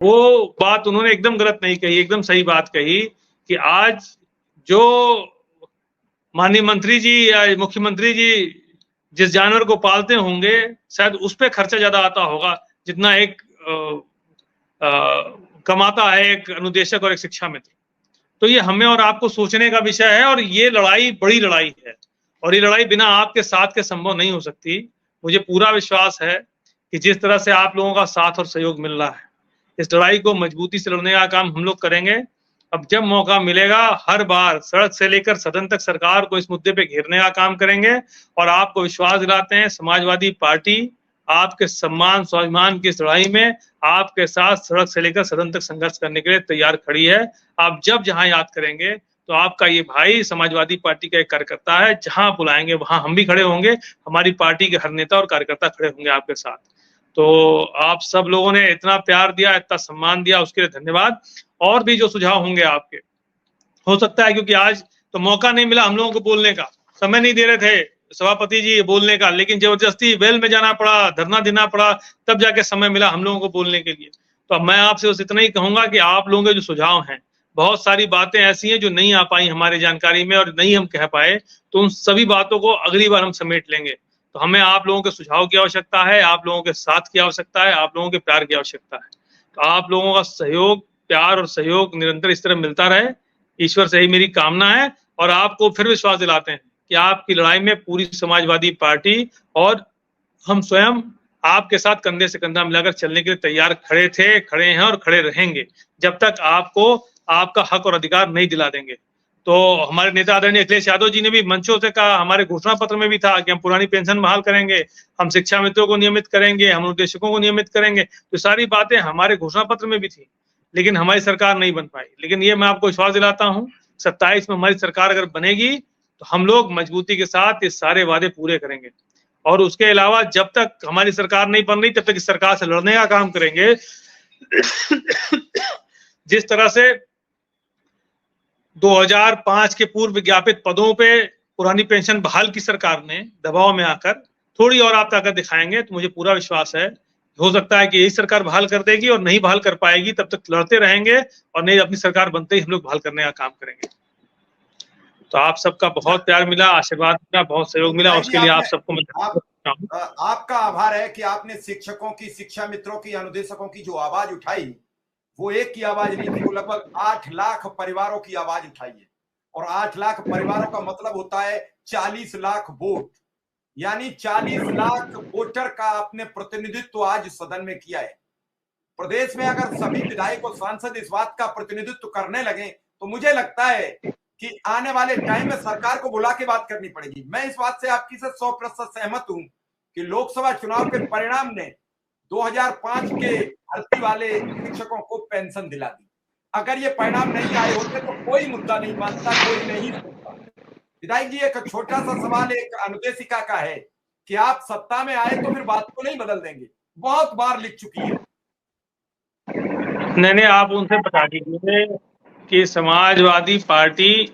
वो बात उन्होंने एकदम गलत नहीं कही, एकदम सही बात कही कि आज जो माननीय मंत्री जी या मुख्यमंत्री जी जिस जानवर को पालते होंगे, शायद उस पे खर्चा ज्यादा आता होगा जितना एक कमाता है एक अनुदेशक और एक शिक्षा मित्र। तो ये हमें और आपको सोचने का विषय है, और ये लड़ाई बड़ी लड़ाई है, और ये लड़ाई बिना आपके साथ के संभव नहीं हो सकती। मुझे पूरा विश्वास है कि जिस तरह से आप लोगों का साथ और सहयोग मिल रहा है, इस लड़ाई को मजबूती से लड़ने का काम हम लोग करेंगे। अब जब मौका मिलेगा, हर बार सड़क से लेकर सदन तक सरकार को इस मुद्दे पे घेरने का काम करेंगे, और आपको विश्वास दिलाते हैं समाजवादी पार्टी आपके सम्मान स्वाभिमान की इस लड़ाई में आपके साथ सड़क से लेकर सदन तक संघर्ष करने के लिए तैयार खड़ी है। आप जब जहां याद करेंगे तो आपका ये भाई समाजवादी पार्टी का एक कार्यकर्ता है, जहां बुलाएंगे वहां हम भी खड़े होंगे, हमारी पार्टी के हर नेता और कार्यकर्ता खड़े होंगे आपके साथ। तो आप सब लोगों ने इतना प्यार दिया, इतना सम्मान दिया, उसके लिए धन्यवाद। और भी जो सुझाव होंगे आपके, हो सकता है क्योंकि आज तो मौका नहीं मिला हम लोगों को बोलने का, समय नहीं दे रहे थे सभापति जी बोलने का, लेकिन जबरदस्ती वेल में जाना पड़ा, धरना देना पड़ा, तब जाके समय मिला हम लोगों को बोलने के लिए। तो अब मैं आपसे बस इतना ही कहूंगा कि आप लोगों के जो सुझाव हैं, बहुत सारी बातें ऐसी हैं जो नहीं आ पाई हमारे जानकारी में और नहीं हम कह पाए, तो उन सभी बातों को अगली बार हम समेट लेंगे। तो हमें आप लोगों के सुझाव की आवश्यकता है, आप लोगों के साथ की आवश्यकता है, आप लोगों के प्यार की आवश्यकता है। तो आप लोगों का सहयोग, प्यार और सहयोग निरंतर इस तरह मिलता रहे, ईश्वर से ही मेरी कामना है। और आपको फिर विश्वास दिलाते हैं कि आपकी लड़ाई में पूरी समाजवादी पार्टी और हम स्वयं आपके साथ कंधे से कंधा मिलाकर चलने के लिए तैयार खड़े थे, खड़े हैं और खड़े रहेंगे, जब तक आपको आपका हक और अधिकार नहीं दिला देंगे। तो हमारे नेता आदरणीय अखिलेश यादव जी ने भी मंचों से कहा, हमारे घोषणा पत्र में भी था कि हम पुरानी पेंशन बहाल करेंगे, हम शिक्षा मित्रों को नियमित करेंगे, हम उद्देश्यों को नियमित करेंगे। तो सारी बातें हमारे घोषणा पत्र में भी थी, लेकिन हमारी सरकार नहीं बन पाई। लेकिन ये मैं आपको विश्वास दिलाता हूँ, 27 में हमारी सरकार अगर बनेगी तो हम लोग मजबूती के साथ ये सारे वादे पूरे करेंगे। और उसके अलावा जब तक हमारी सरकार नहीं बन रही, तब तक इस सरकार से लड़ने का काम करेंगे। जिस तरह से 2005 के पूर्व विज्ञापित पदों पे पुरानी पेंशन बहाल की सरकार ने दबाव में आकर थोड़ी और आप ताकत दिखाएंगे, तो मुझे पूरा विश्वास है हो सकता है कि यही सरकार बहाल कर देगी, और नहीं बहाल कर पाएगी तब तक लड़ते रहेंगे, और नहीं अपनी सरकार बनते ही हम लोग बहाल करने का काम करेंगे। तो आप सबका बहुत प्यार मिला, आशीर्वाद मिला, बहुत सहयोग मिला, उसके लिए आप सबको मैं आपका आभार है कि आपने शिक्षकों की, शिक्षा मित्रों की, अनुदेशकों की जो आवाज उठाई, वो एक की आवाज नहीं थी, वो लगभग 8 लाख परिवारों की आवाज उठाई है। और 8 लाख परिवारों का मतलब होता है 40 लाख वोट, यानी 40 लाख वोटर का आपने प्रतिनिधित्व आज सदन में किया है। प्रदेश में अगर सभी विधायक और सांसद इस बात का प्रतिनिधित्व करने लगे, तो मुझे लगता है कि आने वाले टाइम में सरकार को बुला के बात करनी पड़ेगी। मैं इस बात से आपकी से 100% सहमत हूं कि लोकसभा चुनाव के परिणाम ने 2005 के भर्ती वाले शिक्षकों को पेंशन दिला दी। अगर ये परिणाम नहीं आए होते तो कोई मुद्दा नहीं मानता, कोई नहीं सुनता। विधायक जी, एक छोटा सा सवाल एक अनुदेशिका का है कि आप सत्ता में आए तो फिर बात को नहीं बदल देंगे, बहुत बार लिख चुकी है। नहीं, आप उनसे बता दीजिए कि समाजवादी पार्टी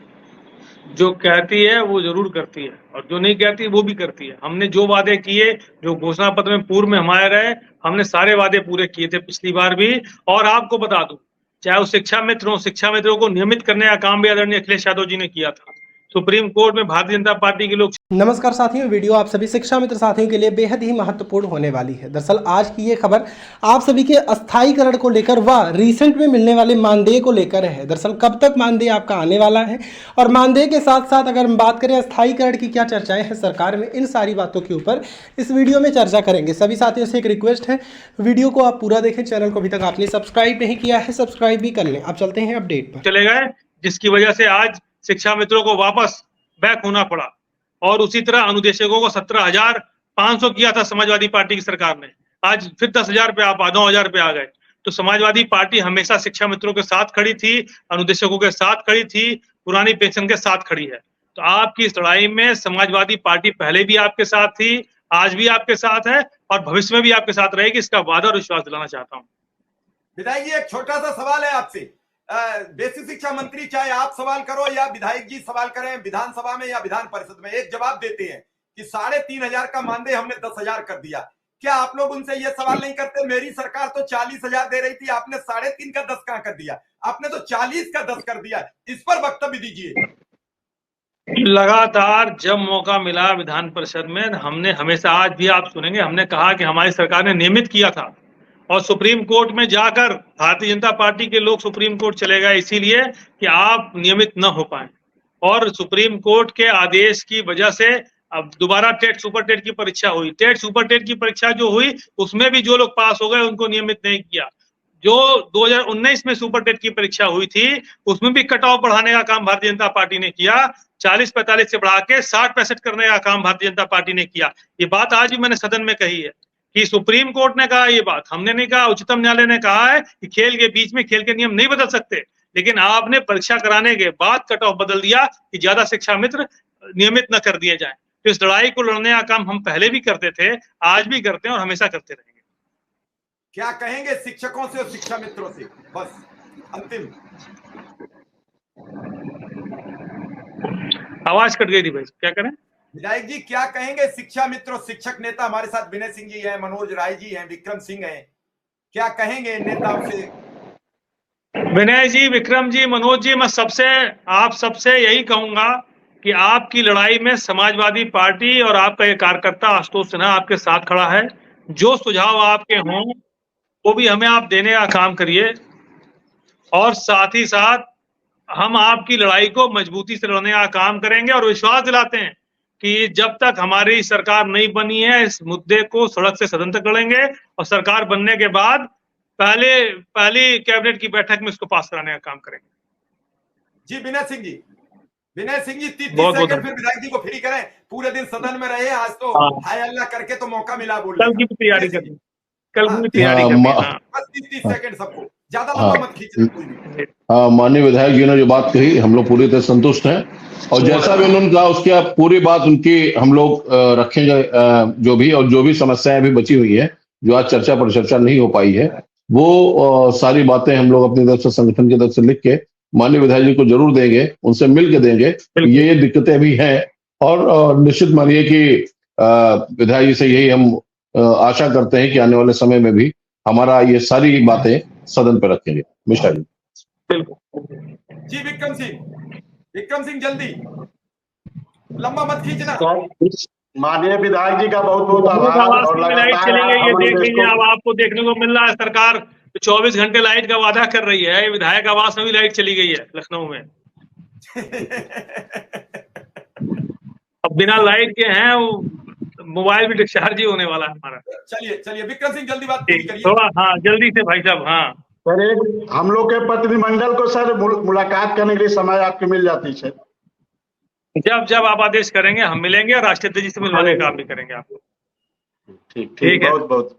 जो कहती है वो जरूर करती है, और जो नहीं कहती वो भी करती है। हमने जो वादे किए, जो घोषणा पत्र में पूर्व में हमारे रहे, हमने सारे वादे पूरे किए थे पिछली बार भी। और आपको बता दूं, चाहे वो शिक्षा मित्र हो, शिक्षा मित्रों को नियमित करने का काम भी आदरणीय अखिलेश यादव जी ने किया था। सुप्रीम कोर्ट में भारतीय जनता पार्टी के लोग। नमस्कार साथियों, वीडियो आप सभी शिक्षा मित्र साथियों के लिए बेहद ही महत्वपूर्ण होने वाली है। दरअसल आज की ये खबर आप सभी के अस्थायीकरण को लेकर व रिसेंट में मिलने वाले मानदेय को लेकर है। दरअसल कब तक मानदेय आपका आने वाला है, और मानदेय के साथ साथ अगर हम बात करें अस्थायीकरण की क्या चर्चाएं हैं सरकार में, इन सारी बातों के ऊपर इस वीडियो में चर्चा करेंगे। सभी साथियों से एक रिक्वेस्ट है, वीडियो को आप पूरा देखें। चैनल को अभी तक आपने सब्सक्राइब नहीं किया है, सब्सक्राइब भी कर लें। अब चलते हैं अपडेट पर। चले गए, जिसकी वजह से आज शिक्षा मित्रों को वापस बैक होना पड़ा। और उसी तरह अनुदेशकों को 17,500 किया था समाजवादी पार्टी की सरकार ने, आज फिर 10,000 पे 9,000 पे आ गए। तो समाजवादी पार्टी हमेशा शिक्षा मित्रों के साथ खड़ी थी, अनुदेशकों के साथ खड़ी थी, पुरानी पेंशन के साथ खड़ी है। तो आपकी इस लड़ाई में समाजवादी पार्टी पहले भी आपके साथ थी, आज भी आपके साथ है, और भविष्य में भी आपके साथ रहेगी। इसका वादा और विश्वास दिलाना चाहता हूँ। विधायक जी, एक छोटा सा सवाल है आपसे। बेसिक शिक्षा मंत्री, चाहे आप सवाल करो या विधायक जी सवाल करें विधानसभा में या विधान परिषद में, एक जवाब देते हैं कि 3,500 का मानदेय हमने 10,000 कर दिया। क्या आप लोग उनसे ये सवाल नहीं करते? मेरी सरकार तो 40,000 दे रही थी, आपने 3.5 का 10 कहां कर दिया? आपने तो 40 का 10 कर दिया। इस पर वक्तव्य दीजिए। लगातार जब मौका मिला विधान परिषद में, हमने हमेशा, आज भी आप सुनेंगे, हमने कहा कि हमारी सरकार ने नियमित किया था और सुप्रीम कोर्ट में जाकर भारतीय जनता पार्टी के लोग सुप्रीम कोर्ट चले गए इसीलिए कि आप नियमित न हो पाए, और सुप्रीम कोर्ट के आदेश की वजह से अब दोबारा टेट सुपर टेट की परीक्षा हुई। टेट सुपर टेट की परीक्षा जो हुई उसमें भी जो लोग पास हो गए उनको नियमित नहीं किया। जो 2019 में सुपर टेट की परीक्षा हुई थी उसमें भी कट ऑफ बढ़ाने का काम भारतीय जनता पार्टी ने किया, 40-45 से बढ़ा के 60-65 करने का काम भारतीय जनता पार्टी ने किया। ये बात आज भी मैंने सदन में कही है कि सुप्रीम कोर्ट ने कहा, ये बात हमने नहीं कहा, उच्चतम न्यायालय ने कहा है कि खेल के बीच में खेल के नियम नहीं बदल सकते, लेकिन आपने परीक्षा कराने के बाद कट ऑफ बदल दिया कि ज्यादा शिक्षा मित्र नियमित न कर दिए जाए। तो इस लड़ाई को लड़ने का काम हम पहले भी करते थे, आज भी करते हैं और हमेशा करते रहेंगे। क्या कहेंगे शिक्षकों से और शिक्षा मित्रों से? बस अंतिम। आवाज कट गई थी भाई, क्या करें? विधायक जी क्या कहेंगे शिक्षा मित्रों, शिक्षक नेता? हमारे साथ विनय सिंह जी हैं, मनोज राय जी हैं, विक्रम सिंह हैं, क्या कहेंगे नेताओं से? विनय जी, विक्रम जी, मनोज जी, मैं आप सबसे यही कहूंगा कि आपकी लड़ाई में समाजवादी पार्टी और आपका एक कार्यकर्ता आशुतोष सिन्हा आपके साथ खड़ा है। जो सुझाव आपके हों वो भी हमें आप देने का काम करिए, और साथ ही साथ हम आपकी लड़ाई को मजबूती से लड़ने का काम करेंगे और विश्वास दिलाते हैं कि जब तक हमारी सरकार नहीं बनी है इस मुद्दे को सड़क से सदन तक लड़ेंगे, और सरकार बनने के बाद पहली कैबिनेट की बैठक में इसको पास कराने का काम करेंगे। जी विनय सिंह जी, 30 सेकंड फिर विधायक जी को फ्री करें। पूरे दिन सदन में रहे, आज तो हाय अल्लाह करके तो मौका मिला बोलने कल की तैयारी करनी, कल की तैयारी करनी। बस 30 सेकंड सबको, ज्यादा लंबा मत खींचना कोई भी। हाँ, माननीय विधायक जी ने जो बात कही हम लोग पूरी तरह संतुष्ट हैं, और जैसा भी उन्होंने कहा उसकी पूरी बात उनकी हम लोग रखेंगे। जो भी समस्याएं अभी बची हुई है, जो आज चर्चा पर चर्चा नहीं हो पाई है, वो सारी बातें हम लोग अपनी तरफ से, संगठन की तरफ से लिख के माननीय विधायक जी को जरूर देंगे, उनसे मिल के देंगे। ये दिक्कतें अभी हैं, और निश्चित मानिए कि विधायक जी से यही हम आशा करते हैं कि आने वाले समय में भी हमारा ये सारी बातें सदन पर रखेंगे। मिश्रा जी। जी विक्रम सिंह जल्दी, लंबा मत खींचना। माननीय विधायक जी का बहुत बहुत आभार। और लाइट चली गई है, देख लीजिए, अब आपको देखने को मिल रहा है सरकार 24 घंटे लाइट का वादा कर रही है। विधायक आवास में भी लाइट चली गई है लखनऊ में। अब बिना लाइट के हैं वो मोबाइल भी डिस्चार्ज ही होने वाला है हमारा। चलिए विक्रम सिंह जल्दी बात पूरी करिए थोड़ा। हाँ जल्दी से भाई साहब। हाँ सर, एक हम लोग के प्रतिनिधिमंडल को सर मुलाकात करने के लिए समय आपको मिल जाती है? जब आप आदेश करेंगे हम मिलेंगे, और राष्ट्रीय अध्यक्ष जी से मिलवाने का काम भी करेंगे आपको। ठीक है, बहुत बहुत